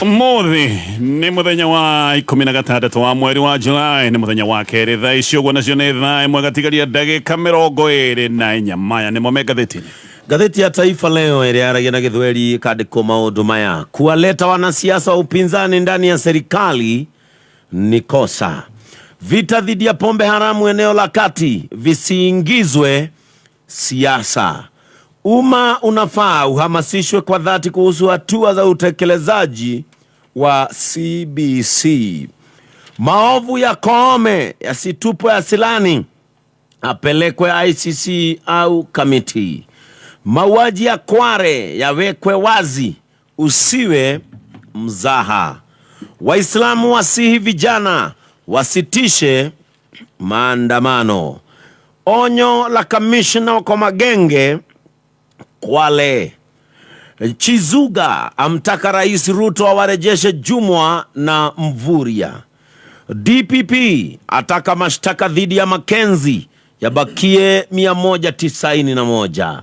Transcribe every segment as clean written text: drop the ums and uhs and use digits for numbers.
Mothi ni muthenya wa 16 wa mweri wa Julai, ni muthenya wa keri thaa icio gwa nacio ni thaa imwe gatigaria ndagika 24 maya ni mo gatheti-ini. Gazeti ya Taifa Leo iliaragia na Githweri kandiko maundu maya: kuwaleta wanasiasa wa upinzani ndani ya serikali ni kosa. Vita dhidi ya pombe haramu eneo la kati visiingizwe siasa. Umma unafaa uhamasishwe kwa dhati kuhusu hatua za utekelezaji wa CBC. Maovu ya Koome yasitupwe asilani, apelekwe ICC au kamiti. Mauaji ya Kware yawekwe wazi, usiwe mzaha. Waislamu wasihi vijana wasitishe maandamano. Onyo la kamishna kwa magenge Kwale. Chizuga amtaka Rais Ruto awarejeshe Jumwa na Mvuria. DPP ataka mashtaka dhidi ya Makenzi yabakie 191.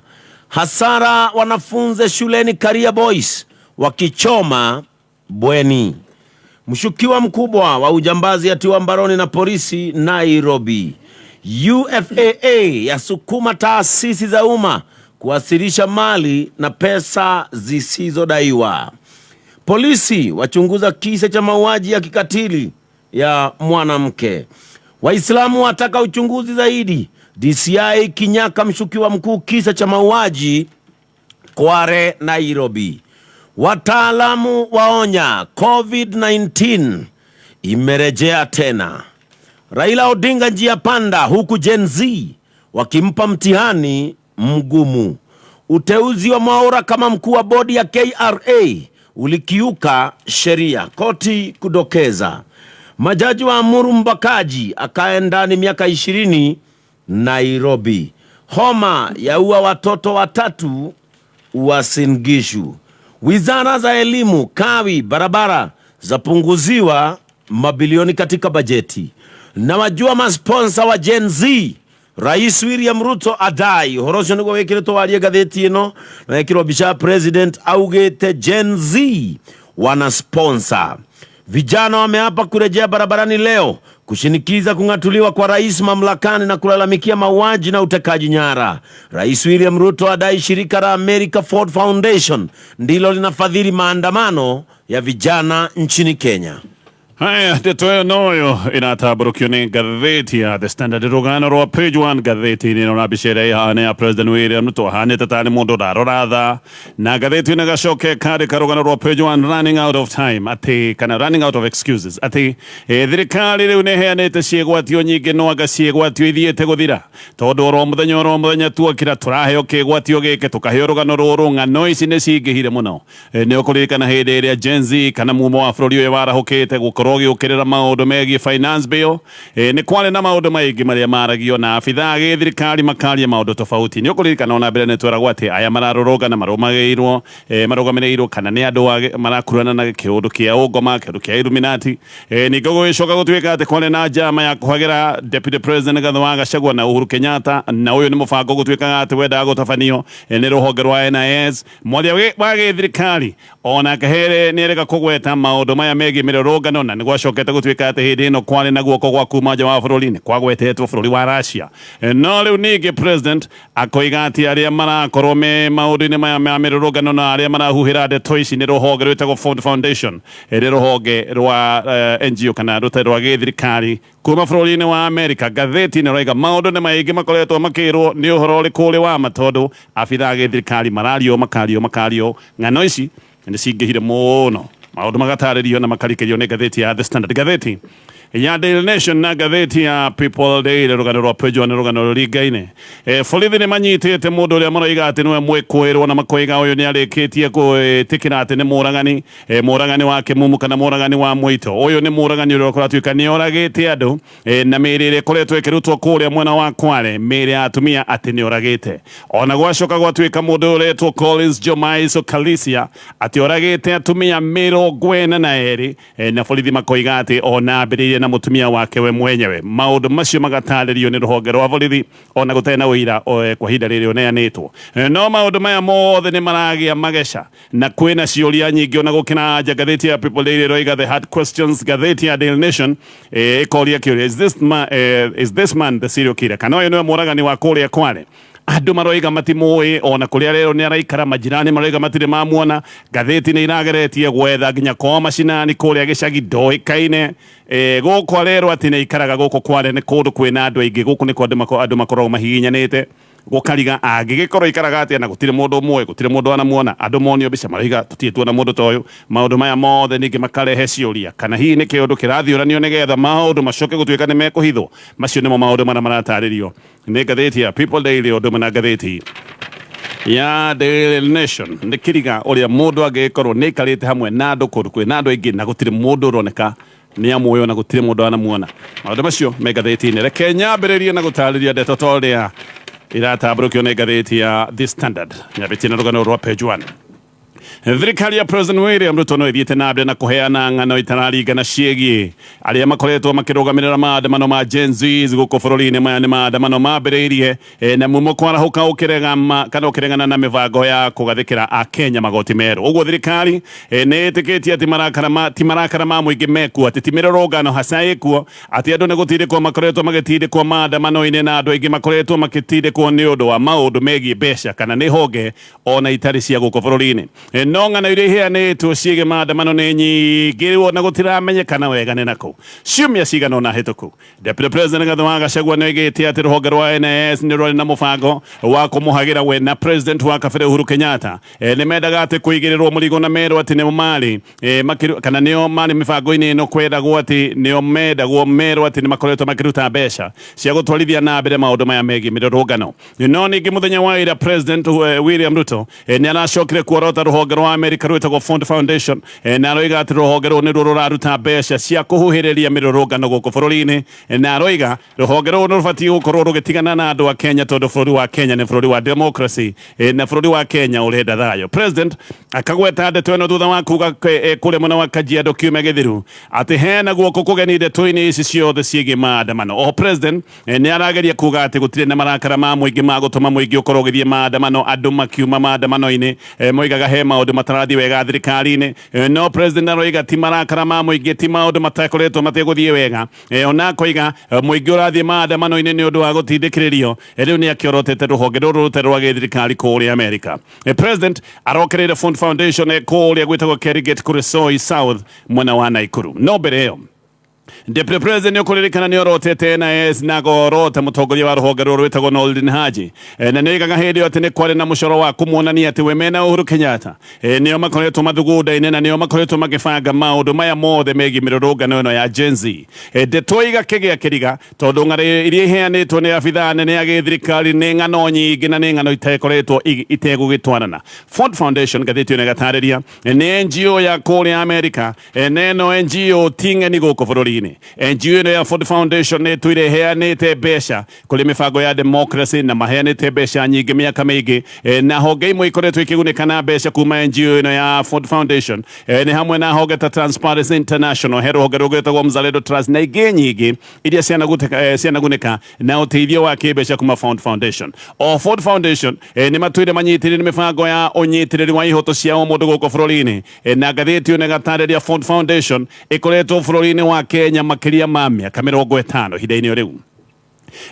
Hasara wanafunze shuleni Career Boys wakichoma bweni. Mshukiwa mkubwa wa ujambazi atiwa mbaroni na polisi Nairobi. UFAA yasukuma taasisi za umma kuwasilisha mali na pesa zisizodaiwa. Polisi wachunguza kisa cha mauaji ya kikatili ya mwanamke. Waislamu wataka uchunguzi zaidi. DCI kinyaka mshukiwa mkuu kisa cha mauaji Kware Nairobi. Wataalamu waonya COVID-19 imerejea tena. Raila Odinga njia panda, huku Gen Z wakimpa mtihani mgumu. Uteuzi wa Mwaura kama mkuu wa bodi ya KRA ulikiuka sheria, koti kudokeza. Majaji wa amuru mbakaji akae ndani miaka 20 Nairobi. Homa yaua watoto 3 Uasin Gishu. Wizara za elimu, kawi, barabara zapunguziwa mabilioni katika bajeti. Na wajua masponsa wa Gen Z, Rais William Ruto adai horosho niguo wekire warie gatheti ino na wekirwo bisha president augete Gen Z wana sponsor. Vijana wameapa kurejea barabarani leo kushinikiza kung'atuliwa kwa rais mamlakani na kulalamikia mauaji na utekaji nyara. Rais William Ruto adai shirika la America Ford Foundation ndilo linafadhili maandamano ya vijana nchini Kenya. Haya, teto noyo inatabarukio ni gazeti ya The Standard. Rugano rwa page 1 gazeti ni nabishere ya President William Ruto hane tatani mundo daroradha na gazeti ni gashoke kade karugano rwa page 1 running out of time ati kana running out of excuses ati thirikari riu ne heanete ciegwatio nyingi no agaciegwatio ithiete guthira tondu ro muthenya tuokira turaheo kigwatio gike tukaheo rugano ruru ng'ano ici ni cingihire muno ni ukurikana hindi iria Gen Z kana mumo wa bururi uyu warahukite gukoro giukirira maundu megie finance bill ni kwale na maundu maigi maria maragio na afitha thirikari makaria maundu tofauti. Ni ukurikana ona mbere netweragwo ati aya mararoroga na marumageirwo marugamirwo kana ni andu marakurana na kiundu kia ungoma kiundu kia Illuminati. Ni gogo icoka gutwika ati kwale na njama ya kuhagira Deputy President Gathwa Gachagua na Uhuru Kenyatta, na uyu ni mubango gutwika ati wenda gutafanio ni ruhonge rwa NIS mwaria wa thirikari ona kahere ni rega kugweta maundu maya megie mirorogano na gwacokete gutwika ati hindi ino kwale na guoko gwa kuma nja wa bururi ni kwagwetetwo bururi wa Russia. No riu ningi president akoiga ati aria marakorwo me maundu-ini maya ma mirurungano na aria marahuhira ndeto ici ni ruhonge rwitagwo Ford Foundation iri ruhonge rwa NGO kana ruta rwa githirikari kuma bururi-ini wa America. Gatheti ni roiga maundu ni maingi makoretwo makirwo ni uhoro uri wa matondu afitha githirikari makario ng'ano ici ni cingihire muno maundu magataririo na makarikerio ni gatheti ya The Standard. Gatheti ya Daily Nation na gatheti ya People Daily rugano rwa page 1 rugano rurigaine borithi ni manyitite mundu uria maroiga ati niwe mwikwirwo na makoiga uyu ni arikitie kutikira ati ni muragani muragani wa Kimumu kana muragani wa Mwito. Uyu ni muragani uria kuratwika ni oragite andu na mirire kuretwo ikirutwo kuria mwena wa Kwale miri atumia ati ni oragite. Ona gwacoka gwatwika mundu uretwo Collins Jomaiso Kalisia ati oragite atumia 42 na borithi makoiga ati ona mbiririe na mutumia wake we mwenyewe. Maundu macio magataririo ni ruhonge rwa borithi ona gutari na wira kwa hinda riri uneanitwo. No maundu maya mothe ni maragia mageca na kwina ciuria nyingi ona gukina ngathĩti ya People Daily roiga the hard questions. Ngathĩti ya Daily Nation ikoria kiuria, is this man the serial killer? Kana uyu niwe muragani wa kuria Kwale? Andu maroiga matimui ona kuria rero ni araikara, majirani maroiga matire mamuona. Ngathĩti ni irageretie gwetha nginya kwa macinani kuria gicagi ndoikaine. Guku rero ati ni ikaraga guku Kwale ni kundu kwina andu aingi, guku ni andu makoragwo mahihinyanite gukariga angigikorwo ikaraga atia na gutire mundu umwe, gutire mundu anamuona. Andu monio bica maroiga tutie tuona mundu toyo. Maundu maya mothe ningi makarehe ciuria kana hihi ni kiundu kirathiuranio nigetha maundu macoke gutuika ni mekuhithwo. Macio nimo maundu maria marataririo ni ngathĩti ya People Daily undu na ngathĩti ya Daily Nation. Ni kiriga uria mundu angikorwo ni ikarite hamwe na andu kundu kwina andu aingi na gutire mundu uroneka ni amuoyo na gutire mundu anamuona. Maundu macio me ngathĩti-inĩ. Reke nyambĩrĩrie na gũtarĩria ndeto ta ũrĩa iratabũrũkio nĩ ngathĩti ya The Standard nyambĩtie na rũgano rwa page 1. Thirikari ya President William Ruto no ithiĩte na mbere na kũheana ng'ano itararingana ciĩgiĩ arĩa makoretwo makĩrũgamĩrĩra maandamano ma Gen Z gũkũ bũrũri-inĩ. Maya nĩ maandamano mambĩrĩirie na mumo kwarahũka ũkĩregana na mĩbango ya kũgathĩkĩra Akenya magoti merũ. Ũguo thirikari nĩ ĩtĩkĩtie atĩ ti marakara ma mũingĩ mekuo, atĩ ti mĩrũrũngano hasa ĩkuo, atĩ andũ nĩ gũtindĩkwo makoretwo magĩtindĩkwo maandamano-inĩ na andũ aingĩ makoretwo magĩtindĩkwo nĩ ũndũ wa maũndũ megiĩ mbeca kana nĩ honge ona itarĩ cia gũkũ bũrũri-inĩ. No ng'ano iria iheanĩtwo ciĩgiĩ maandamano nĩ nyingĩ ona gũtiramenyekana wega nĩ nakũ. Ciumia cigana ũna hĩtũku, Deputy President Rigathĩ wa Gachagua nĩoigĩte atĩ rũhonge rwa NIS nĩ rwarĩ na mũbango wa kũmũhagĩra we na President wa kabere Uhuru Kenyatta. Nĩ mendaga atĩ kũigĩrĩrwo mũrigo na merwo atĩ nĩo marĩ kana nĩo marĩ mĩbango-inĩ ĩno kwendagwo atĩ nĩo mendagwo merwo atĩ nĩ makoretwo makĩruta mbeca cia gũtwarithia na mbere maũndũ maya megiĩ mĩrũrũngano. No ningĩ mũthenya wa ira President William Ruto nĩ aracokire kuorota rũhonge rwa America rwĩtagwo Ford Foundation na aroiga atĩ rũhonge rũu nĩruo rũraruta mbeca cia kũhuhĩrĩria mĩrũrũngano gũkũ bũrũri-inĩ, na aroiga rũhonge rũu nĩ rũbatiĩ gũkorwo rũgĩtigana na andũ a Kenya tondũ bũrũri wa Kenya nĩ bũrũri wa democracy na bũrũri wa Kenya ũrenda thayũ. President akagweta ndeto ĩno thutha wa kuga kũrĩa mwena wa Kajiado kiumia gĩthiru atĩ hena guoko kũgeni ndeto-inĩ ici ciothe ciĩgiĩ maandamano. O President nĩ arageria kuga atĩ gũtirĩ na marakara ma mũingĩ ma gũtũma mũingĩ ũkorwo ũgĩthiĩ maandamano, andũ makiuma maandamano-inĩ moigaga he maũndũ matarathi wega thirikari-inĩ. No President aroiga ti marakara ma mũingĩ, ti maũndũ matakoretwo mategũthiĩ wega. Ona akoiga mũingĩ ũrathiĩ maandamano-inĩ nĩ ũndũ wa gũtindĩkĩrĩrio. Rĩu nĩ akĩorotete rũhonge rũrũ rũtarĩ rwa gĩthirikari kũrĩa Amerika. President arokereire Ford Foundation kũrĩa gwĩtagwo Kerigate Kuresoi South mwena wa Naikuru. No mbere ĩyo Deputy President nĩũkũririkana nĩorotete NIS na gorota mũtongoria wa rũhonge rũrũ rwĩtagwo Noordin Haji, na nĩoigaga hĩndĩ ĩyo atĩ nĩ kwarĩ na mũcoro wa kũmuonania atĩ we mena Uhuru Kenyatta nĩo makoretwo mathugunda-inĩ na nĩo makoretwo magĩbanga maũndũ maya mothe megiĩ mĩrũrũngano ĩno ya Gen Z. Ndeto igakĩgĩa kĩriga tondũ ng'ano iria iheanĩtwo nĩ abithaa nene ya gĩthirikari nĩ ng'ano nyingĩ na nĩ ng'ano itakoretwo itegũgĩtwarana. Ford Foundation ngathĩti ĩno ĩgatarĩria nĩ NGO ya kũrĩa Amerika, na ĩno NGO ti ng'eni gũkũ bũrũri-inĩ. NGO ĩno ya Ford Foundation nĩ twire heanĩte mbeca kũrĩ mĩbango ya democracy na maheanĩte mbeca nyingĩ mĩaka mĩingĩ, na honge imwe ikoretwo ikĩgunĩka na mbeca kuma NGO ĩno ya Ford Foundation nĩ hamwe na honge ta Transparency International, he rũhonge rũgwĩtagwo Mzalendo Trust na ingĩ nyingĩ iria cianagunĩka na ũteithio wa kĩmbeca kuma Ford Foundation. O Ford Foundation nĩ matwire manyitĩrĩire mĩbango ya ũnyitĩrĩri wa ihoto cia o mũndũ gũkũ bũrũri-inĩ, na ngathĩti ĩno ĩgatarĩria Ford Foundation ĩkoretwo bũrũri-inĩ wa Kenya makĩria ma mĩaka 50 ihinda-inĩ rĩu.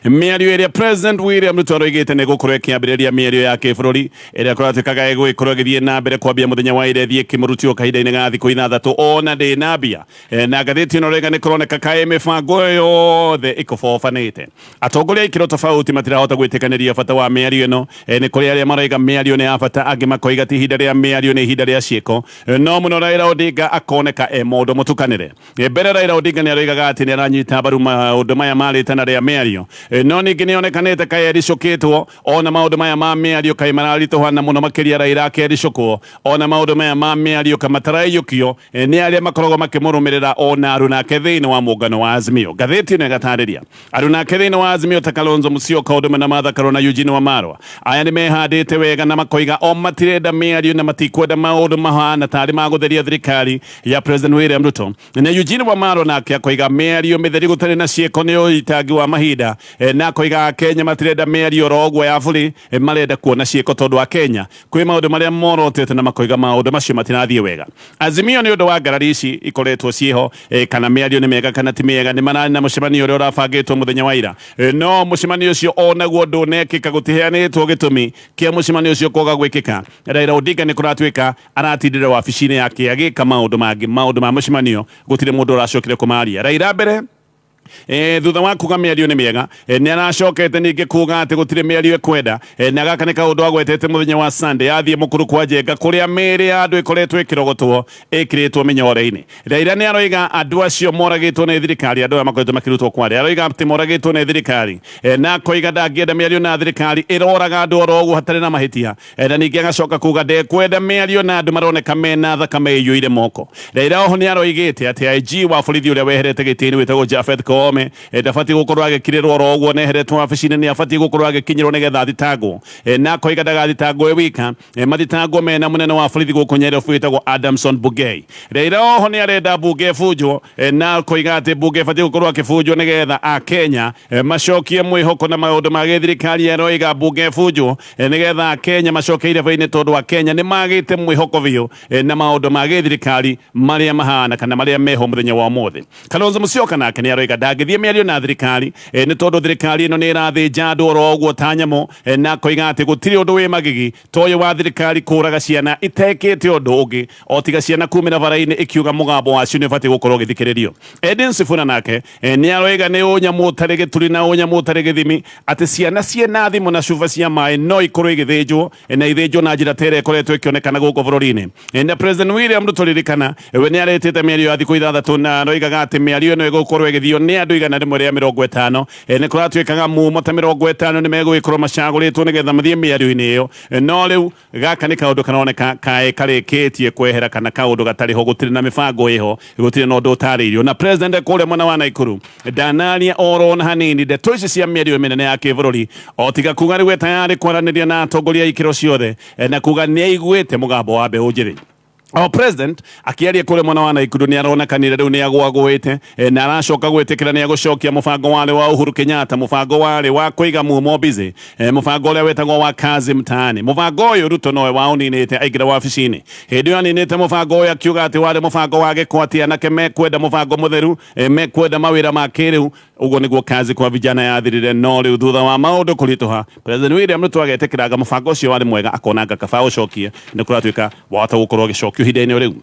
Mĩario ĩrĩa President William Ruto aroigĩte nĩ gũkorwo ĩkĩambĩrĩria mĩario ya kĩbũrũri ĩrĩa kũratuĩkaga ĩgũgĩkorwo ĩgĩthiĩ na mbere kwambia mũthenya wa ira ĩthiĩ kĩmũrutio kahinda-inĩ ga thikũ 6 ona ndĩ na mbia. Na ngathĩti ĩno rĩngĩ nĩ kũroneka kaĩ mĩbango yothe ĩkũbobanĩte. Atongoria ikĩro tofauti matirahota gwĩtĩkanĩria bata wa mĩario ĩno. Nĩ kũrĩ arĩa maroiga mĩario nĩ ya bata, angĩ makoiga ti ihinda rĩa mĩario nĩ ihinda rĩa ciĩko. No mũno Raila Odinga akoneka mũndũ mũtukanĩre. Mbere Raila Odinga nĩ aroigaga atĩ nĩ aranyita mbaru maũndũ maya marĩtana rĩa mĩario, no ningĩ nĩonekanĩte kaĩ ericũkĩtwo ona maũndũ maya ma mĩario kaĩ mararitũhana mũno makĩria Raila akericũkwo ona maũndũ maya ma mĩario kamataraiyũkio nĩ arĩa makoragwo makĩmũrũmĩrĩra ona arunake thĩinĩ wa mũngano wa Azimio. Ngathĩti ĩno ĩgatarĩria arunake thĩinĩ wa Azimio ta Kalonzo Musyoka ũndũ na Martha Karua na Eugene Wamalwa aya nĩ mehandĩte wega na makoiga o matirenda mĩario na matikwenda maũndũ mahana tarĩ magũtheria thirikari ya President William Ruto. Na Eugene Wamalwa nake akoiga mĩario mĩtheri gũtarĩ na ciĩko nĩ ũitangi wa mahinda na akoiga Kenya matirenda mĩario ro ũguo ya bũrĩ marenda kuona ciĩko tondũ a Kenya kwĩ maũndũ marĩa morotete na makoiga maũndũ macio matirathiĩ wega. Azimio nĩ ũndũ wa ngarari ici ikoretwo ciĩho kana mĩario nĩ mega kana ti mĩega nĩ mararĩ na mũcemanio ũrĩa ũrabangĩtwo mũthenya wa ira no mũcemanio ũcio onaguo ndũnekĩka gũtiheanĩtwo gĩtũmi kĩa mũcemanio ũcio kwaga gwĩkĩka. Raila Odinga nĩ kũratuĩka aratindĩra wabici-inĩ yake agĩka maũndũ mangĩ maũndũ ma mũcemanio gũtirĩ mũndũ ũracokire kũmaria. Raila mbere thutha wa kuga mĩario nĩ mĩega nĩ aracokete ningĩ kuga atĩ gũtirĩ mĩario ekwenda na gaka nĩ kaũndũ agwetete mũthenya wa Sunday athiĩ mũkũrũ kwa Njenga kũrĩa mĩĩrĩ ya andũ ĩkoretwo ĩkĩrogotwo ĩkĩrĩtwo mĩnyore-inĩ. Raila nĩ aroiga andũ acio moragĩtwo nĩ thirikari andũ arĩa makoretwo makĩrutwo kwarĩ aroiga atĩ moragĩtwo nĩ thirikari na akoiga ndangĩenda mĩario na thirikari ĩroraga andũ oro ũguo hatarĩ na mahĩtia na ningĩ agacoka kuga ndekwenda mĩario na andũ maroneka mena thakame ĩiyũire moko. Raila oho nĩ aroigĩte atĩ IG wa borithi ũrĩa weherete gĩtĩ-inĩ wĩtagwo Japhet Koome ndabatiĩ gũkorwo agĩkirĩrwo oro ũguo neheretwo wabici-inĩ nĩ abatiĩ gũkorwo agĩkinyĩrwo nĩgetha athitangwo na akoiga ndagathitangwo wika mathitangwo mena mũnene wa borithi gũkũ Nairobi wĩtagwo Adamson Bungei. Raila oho nĩ arenda Bungei bunjwo na akoiga atĩ Bungei abatiĩ gũkorwo akĩbunjwo nĩgetha a Kenya macokie mwĩhoko na maũndũ ma gĩthirikari. Aroiga Bungei bunjwo nĩgetha a Kenya macokie irebe-inĩ tondũ a Kenya nĩ magĩte mwĩhoko biũ na maũndũ ma gĩthirikari marĩa mahana kana marĩa meho mũthenya wa ũmũthĩ. Kalonzo Musyoka nake nĩ aroiga ndangĩthiĩ mĩario na thirikari nĩ tondũ thirikari ĩno nĩ ĩrathĩnja andũ oro ũguo ta nyamũ na akoiga atĩ gũtirĩ ũndũ wĩ magigi ta ũyũ wa thirikari kũraga ciana itekĩte ũndũ ũngĩ o tiga ciana kumĩra bara-inĩ ĩkiuga mũgambo wacio nĩ ũbatiĩ gũkorwo ũgĩthikĩrĩrio. Edwin Sifuna nake nĩ aroiga nĩ ũnyamũ ũtarĩ gĩturi na ũnyamũ ũtarĩ gĩthimi atĩ ciana ciĩna thimũ na cuba cia maĩ no ikorwo igĩthĩnjwo na ithĩnjwo na njĩra ta ĩrĩa ĩkoretwo ĩkĩonekana gũkũ bũrũri-inĩ. Na President William Ruto ririkana we nĩ arĩtĩte mĩario ya thikũ ithathatũ na aroigaga atĩ mĩario ĩno ĩgũkorwo ĩgĩthio nĩ andũ igana rĩmwe rĩa 50 nĩ kũratuĩkaga mumo ta 50 nĩ megũgĩkorwo macagũrĩtwo nĩgetha mathiĩ mĩario-inĩ ĩyo no rĩu gaka nĩ kaũndũ karoneka kaĩ karĩkĩtie kwehera kana kaũndũ gatarĩ ho gũtirĩ na mĩbango ĩho gũtirĩ na ũndũ ũtarĩirio. Na president kũrĩa mwena wa Naikuru ndanaria oro na hanini ndeto ici cia mĩario mĩnene ya kĩbũrũri o tiga kuga rĩu tayarĩ kwaranĩria na atongoria ikĩro ciothe na kuga nĩ aiguĩte mũgambo wa mbeũ njĩthĩ. O president akiaria kule mwana wa Naikuru nĩ aronekanire rĩu nĩ agwagwĩte na aracoka gwĩtĩkĩra nĩ agũcokia mũbango warĩ wa Uhuru Kenyatta mũbango warĩ wa kũiga mumo busy mũbango ũrĩa wetagwo wa kazi mtaani. Mũbango ũyũ Ruto nowe waũninĩte aingĩra wabici-inĩ hĩndĩ ĩyo aninĩte mũbango ũyũ akiuga atĩ warĩ mũbango wa gĩko atĩ anake mekwenda mũbango mũtheru mekwenda mawĩra ma kĩrĩu ũguo nĩguo kazi kwa vijana yathirire no rĩu thutha wa maũndũ kũritũha President William Ruto agetĩkĩranga mũbango ũcio warĩ mwega akonanga kaba ũcokie nĩ kũratuĩka wahota gũkorwo ũgĩcokio ihinda-inĩ rĩu.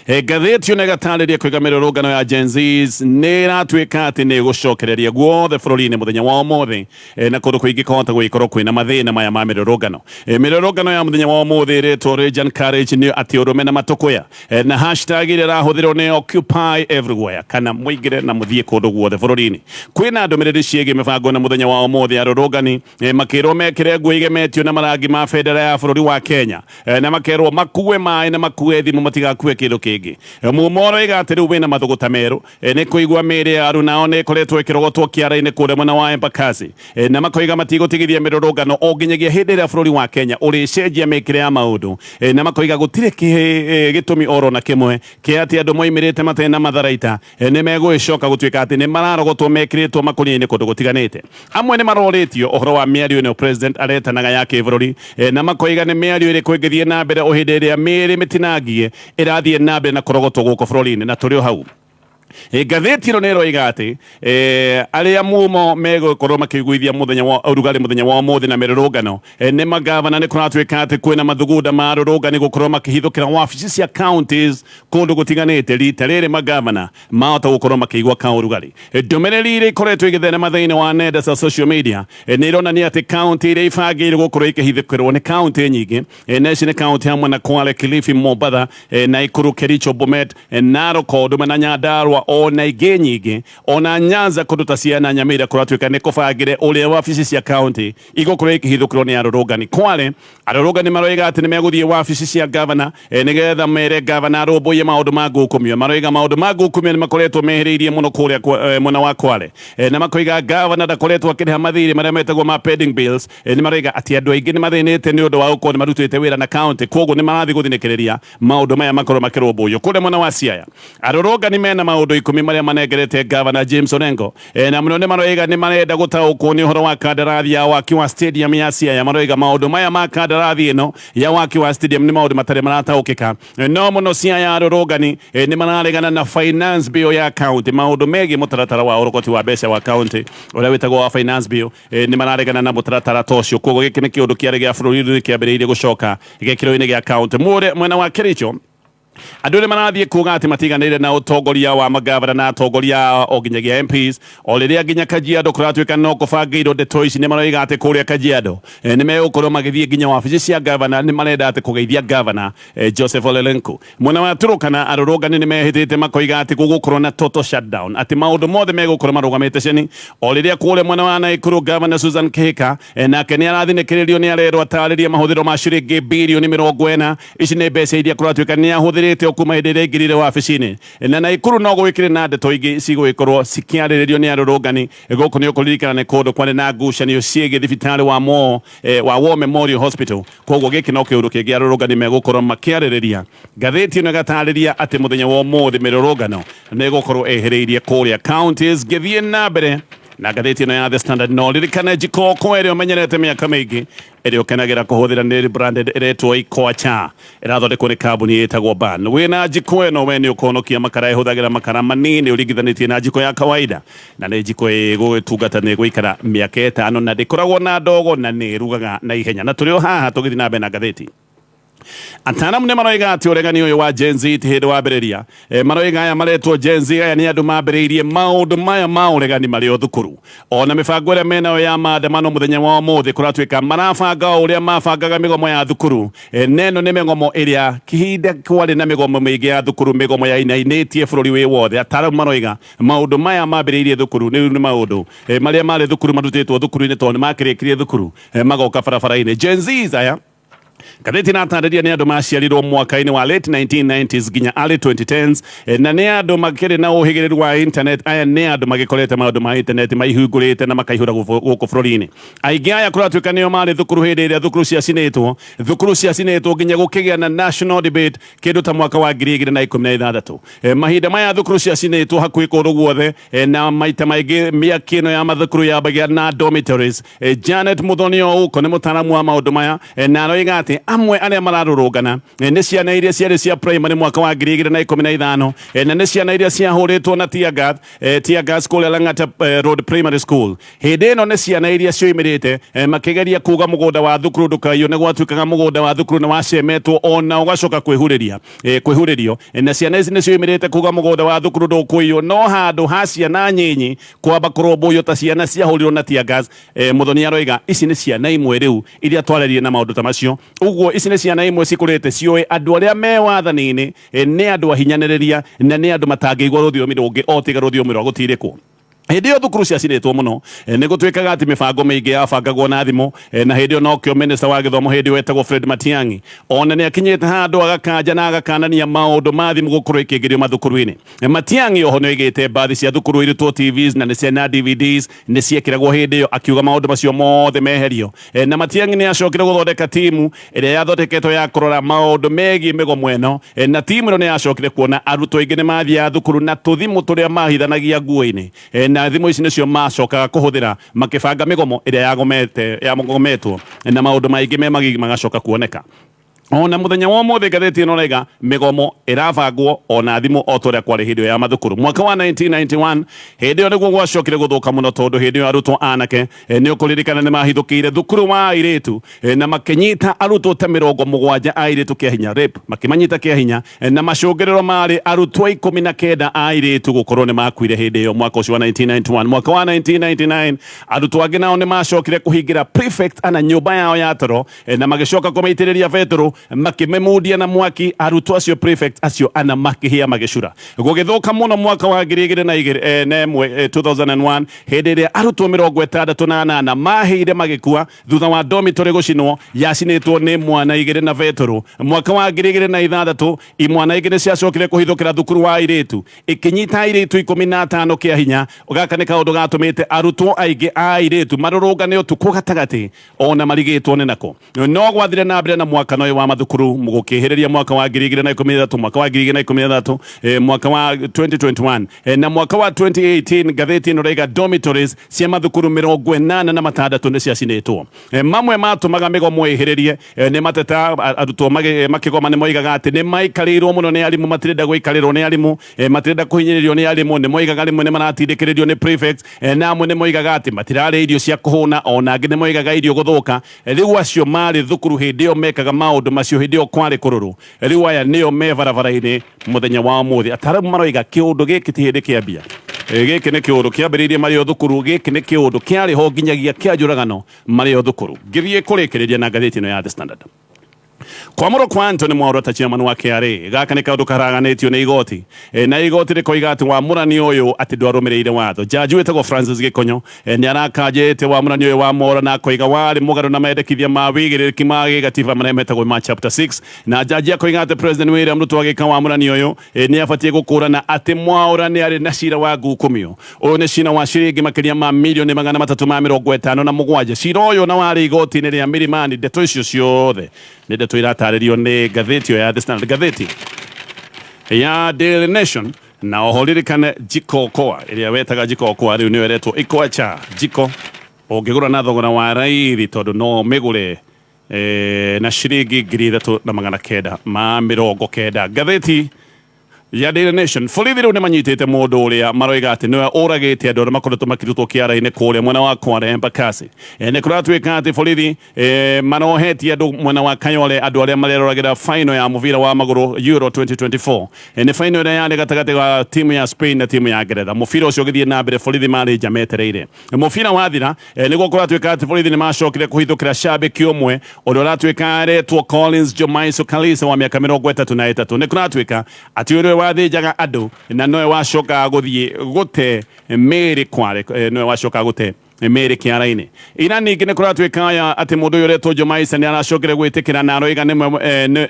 Ngathĩti ĩno ĩgatarĩria kũiga mĩrũrũngano ya Gen Zs nĩ ĩratuĩka atĩ nĩ ĩgũcokereria guothe bũrũri-inĩ mũthenya wa ũmũthĩ na kũndũ kũingĩ kũhota gũgĩkorwo kwĩna mathĩna maya ma mĩrũrũngano. Mĩrũrũngano ya mũthenya wa ũmũthĩ ĩrĩtwo Rage and Courage nĩ atĩ ũrũme na matũkũya na hashtag ĩrĩa ĩrahũthĩrwo nĩ Occupy Everywhere kana mũingĩre na mũthiĩ kũndũ guothe bũrũri-inĩ. Kwĩna ndũmĩrĩri ciĩgiĩ mĩbango na mũthenya wa ũmũthĩ arũrũngani makĩrwo mekĩre nguo igemetio na marangi ma bendera ya bũrũri wa Kenya na makerwo makue maĩ na makue thimũ matigakue kĩndũ kĩngĩ. Mumoro igatĩ rĩu wĩna mathũgũta merũ nĩ kũigua mĩĩrĩ ya arũ nao nĩ ĩkoretwo ĩkĩrogotwo kĩara-inĩ kũrĩa mwena wa Embakasi na makoiga matigũtigithia mĩrũrũngano o nginyagia hĩndĩ ĩrĩa bũrũri wa Kenya ũrĩcenjia mĩkĩre ya maũndũ na makoiga gũtirĩ gĩtũmi oro na kĩmwe kĩa atĩ andũ moimĩrĩte matarĩ na matharaita nĩ megũgĩcoka gũtuĩka atĩ nĩ mararogotwo mekĩrĩtwo makũnia-inĩ kũndũ gũtiganĩte. Amwe nĩ marorĩtio ũhoro wa mĩario ĩno president aretanaga ya kĩbũrũri na makoiga nĩ mĩario ĩrĩkũ ĩngĩthiĩ na mbere o hĩndĩ ĩrĩa mĩĩrĩ mĩtinangie ĩrathiĩ na mbere na kũrogotwo gũkũ bũrũri-inĩ na tũrĩ o hau. Ngathĩti ĩno nĩ ĩroiga atĩ arĩa mumo megũkorwo makĩiguithia mũthenya wa ũrugarĩ mũthenya wa ũmũthĩ na mĩrũrũngano nĩ magavana nĩ kũratuĩka atĩ kwĩna mathugunda ma rũrũngani gũkorwo makĩhithũkĩra wabici cia counties kũndũ gũtiganĩte. Rita rĩrĩ magavana mahota gũkorwo makĩigua ka ũrugarĩ. Ndũmĩrĩri iria ikoretwo igĩtherema thĩinĩ wa nenda cia social media nĩ ironania atĩ county iria ibangĩire gũkorwo ikĩhithũkĩrwo nĩ county nyingĩ na ici nĩ county hamwe na Kwale, Kilifi, Mombasa, Nakuru, Kericho, Bomet, Narok, ũndũmwe na Nyandarua, Nyandarua ona ingĩ nyingĩ ona Nyanza kũndũ ta ciana Nyamira kũratuĩka nĩ kũbangĩre ũrĩa wabici cia county igũkorwo ikĩhithũkĩrwo nĩ arũrũngani. Kwale arũrũngani maroiga atĩ nĩ megũthiĩ wabici cia gavana nĩgetha mere gavana arũmbũiye maũndũ ma ngukumio. Maroiga maũndũ ma ngukumio nĩ makoretwo mehĩrĩirie mũno kũrĩa mwena wa Kwale na makoiga gavana ndakoretwo akĩrĩha mathirĩ marĩa metagwo ma pending bills. Nĩ maroiga atĩ andũ aingĩ nĩ mathĩnĩte nĩ ũndũ wa gũkorwo nĩ marutĩte wĩra na county, koguo nĩ marathiĩ gũthinĩkĩrĩria maũndũ maya makorwo makĩrũmbũiyo. Kũrĩa mwena wa Siaya arũrũngani mena maũndũ 10 marĩa manengerete gavana James Orengo na mũno nĩ maroiga nĩ marenda gũtaũkwo nĩ ũhoro wa kandarathi ya waki wa stadium ya Siaya. Maroiga maũndũ maya ma kandarathi ĩno ya waki wa stadium nĩ maũndũ matarĩ marataũkĩka. No mũno Siaya arũrũngani nĩ mararegana na finance bill ya county, maũndũ megiĩ mũtaratara wa ũrogoti wa mbeca wa county ũrĩa wĩtagwo wa finance bill. Nĩ mararegana na mũtaratara ta ũcio, koguo gĩkĩ nĩ kĩũndũ kĩarĩ gĩa bũrũri nĩ kĩambĩrĩirie gũcoka gĩkĩro-inĩ gĩa county. Mwena wa Kericho andũ nĩ marathiĩ kuuga atĩ matiganĩire na ũtongoria wa magavana na atongoria o nginyagia MPs o rĩrĩa nginya Kajiado kũratuĩka no kũbangĩirwo ndeto ici. Nĩ maroiga atĩ kũrĩa Kajiado nĩ megũkorwo magĩthiĩ nginya wabici cia gavana, nĩ marenda atĩ kũgeithia gavana Joseph Ole Lenku. Mwena wa Turkana arũrũngani nĩ mehĩtĩte makoiga atĩ gũgũkorwo na total shutdown, atĩ maũndũ mothe megũkorwo marũgamĩte ceni o rĩrĩa kũrĩa mwena wa Naikuru gavana Susan Kihika nake nĩ arathinĩkĩrĩrio nĩ arerwo atarĩrie mahũthĩro ma ciringi birioni 40. Ici nĩ mbeca iria kũratuĩka nĩ ahũthĩrĩte kuma hĩndĩ ĩrĩa aingĩrire wabici-inĩ na Naikuru no gwĩkĩrĩ na ndeto ingĩ cigũgĩkorwo cikĩarĩrĩrio nĩ arũrũngani. Gũkũ nĩ ũkũririkana nĩ kũndũ kwarĩ na ngucanio ciĩgiĩ thibitarĩ wa War Memorial Hospital, koguo gĩkĩ no kĩũndũ kĩngĩ arũrũngani megũkorwo makĩarĩrĩria. Ngathĩti ĩno ĩgatarĩria atĩ mũthenya wa ũmũthĩ mĩrũrũngano nĩ ĩgũkorwo ehĩrĩirie kũrĩa counties gĩthiĩ na mbere na ngathĩti ĩno ya The Standard. No ririkane Jiko Okoa ĩrĩa ũmenyerete mĩaka mĩingĩ ĩrĩa ũkenagĩra kũhũthĩra nĩ branded ĩretwo Ikoacha, ĩrathondekwo nĩ kambuni ĩtagwo Ban. Wĩna Jiko ĩno we nĩ ũkũhonokia makara, ĩhũthagĩra makara manini ũringithanĩtie na Jiko ya kawaida, na nĩ Jiko ĩgũgĩtungata nĩ ĩgũikara mĩaka 5 na ndĩkoragwo na ndogo na nĩ ĩrugaga na ihenya. Na tũrĩ o haha tũgĩthiĩ na mbere na ngathĩti. Ataramu nĩ maroiga atĩ ũregani ũyũ wa Gen Z ti hĩndĩ wambĩrĩria. Maroiga aya maretwo Gen Z aya nĩ andũ mambĩrĩirie maũndũ maya ma ũregani marĩ o thukuru. Ona mĩbango ĩrĩa menayo ya maandamano mũthenya wa ũmũthĩ kũratuĩka marabanga o ũrĩa mabangaga mĩgomo ya thukuru. Neno nĩ mĩgomo ĩrĩa kĩhinda kwarĩ na mĩgomo mĩingĩ ya thukuru, mĩgomo ya inainĩtie bũrũri wĩ wothe. Ataramu maroiga maũndũ maya mambĩrĩirie thukuru nĩ maũndũ marĩa marĩ thukuru marutĩtwo thukuru-inĩ tondũ nĩ makĩrĩkirie thukuru magoka barabara-inĩ. Gen Z aya ngathĩti natarĩria nĩ andũ maciarirwo mwaka-inĩ wa late 1990s nginya early 2010s na nĩ andũ makĩrĩ na ũhĩgĩrĩru wa internet. Aya nĩ andũ magĩkorete maũndũ ma internet maihingũrĩte na makaihũra gũkũ bũrũri-inĩ. Aingĩ aya kũratuĩka nĩo marĩ thukuru hĩndĩ ĩrĩa thukuru ciacinĩtwo nginya gũkĩgĩa na national debate kĩndũ ta mwaka wa 2016. Mahinda maya thukuru ciacinĩtwo hakuhĩ kũndũ guothe na maita maingĩ mĩaki ĩno ya mathukuru yambagia na dormitories. Janet Muthoni Ouko nĩ mũtaramu wa maũndũ maya na aroiga atĩ amwe arĩa mararũrũngana nĩ ciana iria ciarĩ cia primary mwaka wa 2015 na nĩ ciana iria ciahũrĩtwo na tear gas kũrĩa Lang'ata Road Primary School. Hĩndĩ ĩno nĩ ciana iria cioimĩrĩte makĩgeria kuga mũgũnda wa thukuru ndũkaiywo, nĩ gwatuĩkaga mũgũnda wa thukuru nĩ wacemetwo ona ũgacoka kwĩhũrĩrio na ciana ici nĩ cioimĩrĩte kuga mũgũnda wa thukuru ndũkũiywo, no handũ ha ciana nyinyi kwamba kũrũmbũiyo ta ciana ciahũrirwo na tear gas. Muthoni aroiga ici nĩ ciana imwe rĩu iria twararie na maũndũ ta macio. Ũguo ici nĩ ciana imwe cikũrĩte ciũĩ andũ arĩa me wathani-inĩ nĩ andũ ahinyanĩrĩria na nĩ andũ matangĩigua rũthiomi rũngĩ o tiga rũthiomi rwa gũtirĩkwo. Hĩndĩ ĩyo thukuru ciacinĩtwo mũno nĩ gũtuĩkaga atĩ mĩbango mĩingĩ yabangagwo na thimũ na hĩndĩ ĩyo nokĩo minista wa gĩthomo hĩndĩ ĩyo wetagwo Fred Matiang'i ona nĩ akinyĩte handũ agakanja na agakanania maũndũ ma thimũ gũkorwo ikĩingĩrio mathukuru-inĩ. Matiang'i oho nĩ oigĩte mbathi cia thukuru irutwo TVs na nĩ ciana DVDs nĩ ciekĩragwo hĩndĩ ĩyo, akiuga maũndũ macio mothe meherio. Na Matiang'i nĩ acokire gũthondeka timu ĩrĩa yathondeketwo ya kũrora maũndũ megiĩ mĩgomo ĩno, na timu ĩno nĩ yacokire kuona arutwo aingĩ nĩ mathiaga thukuru na tũthimũ tũrĩa mahithanagia nguo-inĩ na thimũ ici nĩcio macokaga kũhũthĩra makĩbanga mĩgomo ĩrĩa yagometwo na maũndũ maingĩ me magigi magacoka kuoneka. Ona mũthenya wa ũmũthĩ ngathĩti ĩno raiga mĩgomo ĩrabangwo ona thimũ o torĩa kwarĩ hĩndĩ ĩyo ya mathukuru. Mwaka wa 1991 hĩndĩ ĩyo nĩguo gwacokire gũthũka mũno tondũ hĩndĩ ĩyo arutwo anake nĩ ũkũririkana nĩ mahithũkĩire thukuru wa airĩtu na makĩnyita arutwo ta 70 a airĩtu kĩa hinya, rape, makĩmanyita kĩa hinya na macũngĩrĩro marĩ arutwo 19 a airĩtu gũkorwo nĩ makuire hĩndĩ ĩyo mwaka ũcio wa 1991. Mwaka wa 1999 arutwo angĩ nao nĩ macokire kũhingĩra prefect ana nyũmba yao ya toro na magĩcoka kũmaitĩrĩria betũrũ makimemudia na mwaki arutwo acio prefect acio ana makihia magicura gugithuka muno mwaka wa 2001 hindi iria arutwo 68 maheire magikua thutha wa dormitory gucinwo yacinitwo ni mwana 2 na vetoro mwaka wa 2006 imwana 2 ciacokire kuhithukira thukuru wa iritu ikinyita iritu 15 kia hinya ugaka ni kaundu gatumite arutwo aingi a iritu marurungane utuku gatagati ona marigitwo ni nako no gwathire na mbere na mwaka noyo wa mathukuru mugukihireria mwaka wa 2013 mwaka wa 2013 mwaka wa 2021 na mwaka wa 2018 gatheti no rega dormitories cia mathukuru 86 ni ciacinitwo mamwe matumaga migomo ihirerie ni mateta arutwo makigoma ni moigaga ati ni maikarirwo muno ni arimu matirenda gwikarirwo ni arimu matirenda kuhinyiririo ni arimu ni moigaga rimwe ni maratindikiririo ni prefects na amwe ni moigaga ati matirare irio cia kuhuna ona angi ni moigaga irio guthuka riu acio mari thukuru hindi yo mekaga maundu macio hindi yo kwari kururu riu aya nio me barabara-ini muthenya wa muthi ataramu maroiga kiundu giki ti hindi kiambia giki ni kiundu kiambiriirie mari o thukuru giki ni kiundu kiari ho nginyagia kia njuragano mari o thukuru ngithie kurikiriria na ngatheti ino ya The Standard. Kwamuro kwa Anthony Mwaura ta chairman wa KRA gaka ni kaundu karaganitio ni igoti na igoti rikoiga ati wamurani uyu ati ndwarumireire watho jaji wetagwo Francis Gikonyo ni arakajete wamurani uyu wa Mwaura na koiga wari mugaru na mendekithia ma wigiriki ma gigatiba maria metagwo ma chapter 6 na jaji akoiga ati President William Ruto agika wamurani uyu ni abatie gukurana ati Mwaura ni ari na cira wa ngukumio uyu ni cira wa ciringi makiria ma milioni 357 cira uyu na wari igoti ni ria Milimani ndeto icio ciothe ni ndeto iratarĩrio nĩ ngathĩti ya The Standard ngathĩti ya Daily Nation na ohoririkane Jiko Okoa ĩrĩa wetaga Jiko Okoa rĩu nĩyo ĩretwo Ikoacha Jiko ũngĩgũra na thogora wa raithi tondũ no mĩgũre na ciringi 3,990 ngathĩti ya Daily Nation borithi riu ni manyitite mundu uria maroiga ati niwe uragite andu aria makoretwo makirutwo kiara-ini kuria mwena wa Kware Embakasi ni kuratwika ati borithi marohetie andu mwena wa Kayole andu aria mareroragira final ya muvira wa maguru Euro 2024 ni final ya yari gatagati ga timu ya Spain na timu ya Ngeretha muvira ucio githie na mbere borithi mari jametereire muvira wathira niguo kuratwika ati borithi ni macokire kuhithukira shabiki umwe uria uratwika aretwo Collins Jomaiso Kalisa wa miaka 33 ni kuratwika ati uria wathijaga andu na noe wacoka guthie gute meri Kware noe wacoka gute meri kiara-ini ina ningi ni kuratwika aya ati mundu uyu uretwo Jomaisa ni aracokire gwitikira na aroiga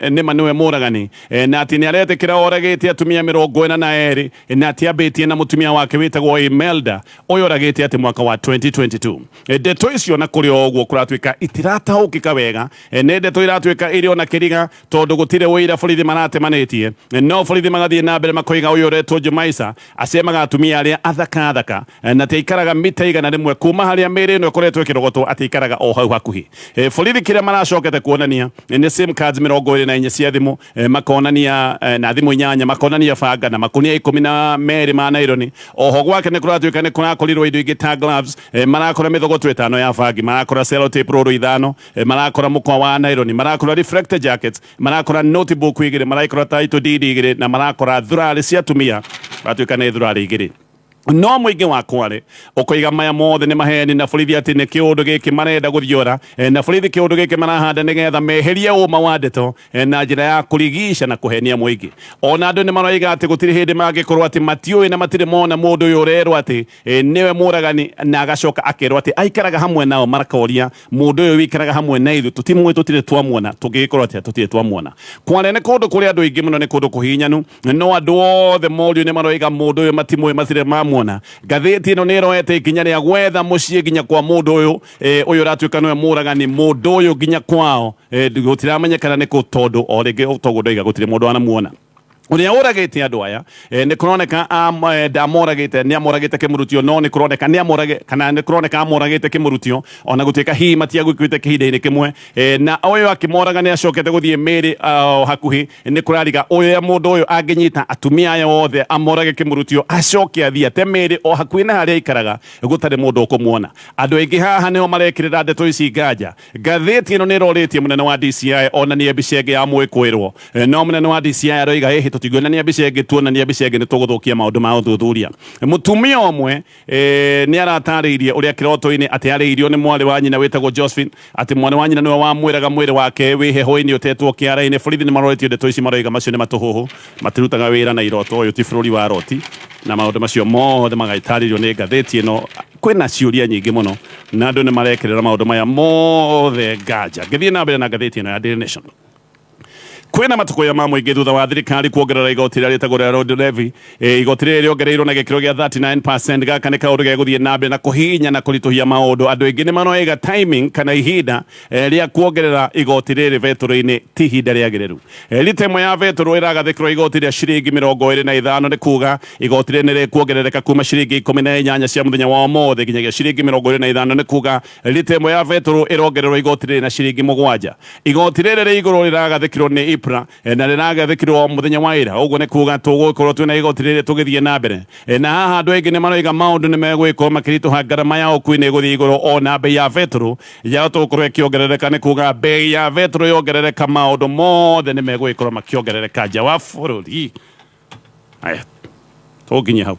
nima niwe muragani na ati ni aretikira oragite atumia 42 na ati abitie na mutumia wake witagwo Imelda uyu oragite ati mwaka wa 2022 ndeto icio na kuri oguo kuratwika itiratahukika wega ne ndeto iratwika iri ona kiriga tondu gutire wira borithi maratemanitie no borithi magathie na mbere makoiga uyu uretwo Jomaisa acemaga atumia aria athaka na teikaraga mita igana rimwe kuma haria meri no koretwo kirogotwo atikaraga o hau hakuhi borithi kiria maracokete kuonania ni sim cards 24 cia thimu makonania na thimu 8 makonania banga na makunia 12 ma naironi oho gwake ni kuratwika ni kurakorirwo indo ingi ta gloves marakora mithogoto 5 ya bangi marakora sellotape roro 5 marakora mukwa wa naironi marakora reflector jackets marakora notebook igire marakora title deed igire na marakora thurari cia tumia batwika ni thurari igire no muingi wa Kware ukoiga maya mothe ni maheni na borithi ati ni kiundu giki marenda guthiora na borithi kiundu giki marahanda nigetha meherie uma wa ndeto na njira ya kurigisha na kuhenia muingi ona andu ni maroiga ati gutiri hindi mangikorwo ati matiui na matire mona mundu uyu urerwo ati niwe muragani na agacoka akerwo ati aikaraga hamwe nao marakoria mundu uyu wikaraga hamwe na ithu tutimwe tutire twamuona tungikorwo ati tutire twamuona Kware ni kundu kuri andu ingi muno ni kundu kuhinyanu no andu othe morio ni maroiga mundu uyu matimwe matire muona gatheti ino niroete ikinya ria gwetha mucii nginya kwa mundu uyu uyu ratwika niwe muragani mundu uyu nginya kwao gutiramenyekana ni ku tondu o ringi utogo ndoiga gutire mundu anamuona uria uragite andu aya ni kuroneka ndamoragite ni amoragite kimurutio no ni kuroneka ni amoragite kana ni kuroneka amoragite kimurutio ona guteka hi matia gwikite kihinda-ini kimwe na uyu akimoraga ni acokete guthie meri hakuhi ni kurariga uyu mundu uyu anginyita atumia aya othe amorage kimurutio acoke athie ate meri o hakuhi na haria ikaraga gutari mundu ukumuona andu aingi haha niho marekirira ndeto ici nganja ngatheti ino ni roritie munene wa DCI ona ni ebicenge ya mwikwirwo no munene wa DCI aroiga hihi tutigwe na ni abice enge tuona ni abice enge ni tuguthukia maundu ma uthuthuria mutumia omwe ni aratariirie uria kiroto-ini ati ariirio ni mwari wa nyina wetagwo Josephine ati mwari wa nyina niwe wamwiraga mwiri wake wi heho-ini utetwo kiara-ini borithi ni maroretie ndeto ici maroiga macio ni matuhuhu matirutaga wira na iroto uyu ti bururi wa roti na maundu macio mothe magaitaririo ni ngathĩti ĩno kwina ciuria nyingi muno na andu ni marekerera maundu maya mothe nganja ngithie na mbere na ngathĩti ĩno ya Daily Nation kwina matukoya ma muingi thutha wa thirikari kuongerera igoti riria ritagwo ria road levy igoti riria riongereirwo na gikiro gia 39% gaka ni kaundu ge guthie na mbere na kuhinya na kurituhia maundu andu aingi ni maroiga timing kana ihinda ria kuongerera igoti riri vetoro-ini ti ihinda riagiriru rita imwe ya vetoro iragathikirwo igoti ria ciringi 25 ni kuga igoti riri ni rikuongerereka kuma ciringi 18 cia muthenya wa mothe nginyagia ciringi 25 ni kuga rita imwe ya vetoro irongererwo igoti riri na ciringi 7 igoti riri ri iguru iragathikirwo ni na riragathikirwo muthenya wa ira uguo ni kuga tugukorwo twina igoti riri tugithie na mbere na haha andu aingi ni maroiga maundu ni megwikorwo makirituha ngarama ya ukui ni guthie iguru ona bei ya vetoro ya tugukorwo ikiongerereka ni kuga bei ya vetoro yongerereka maundu mothe ni megwikorwo makiongerereka nja wa bururi aya tuginya hau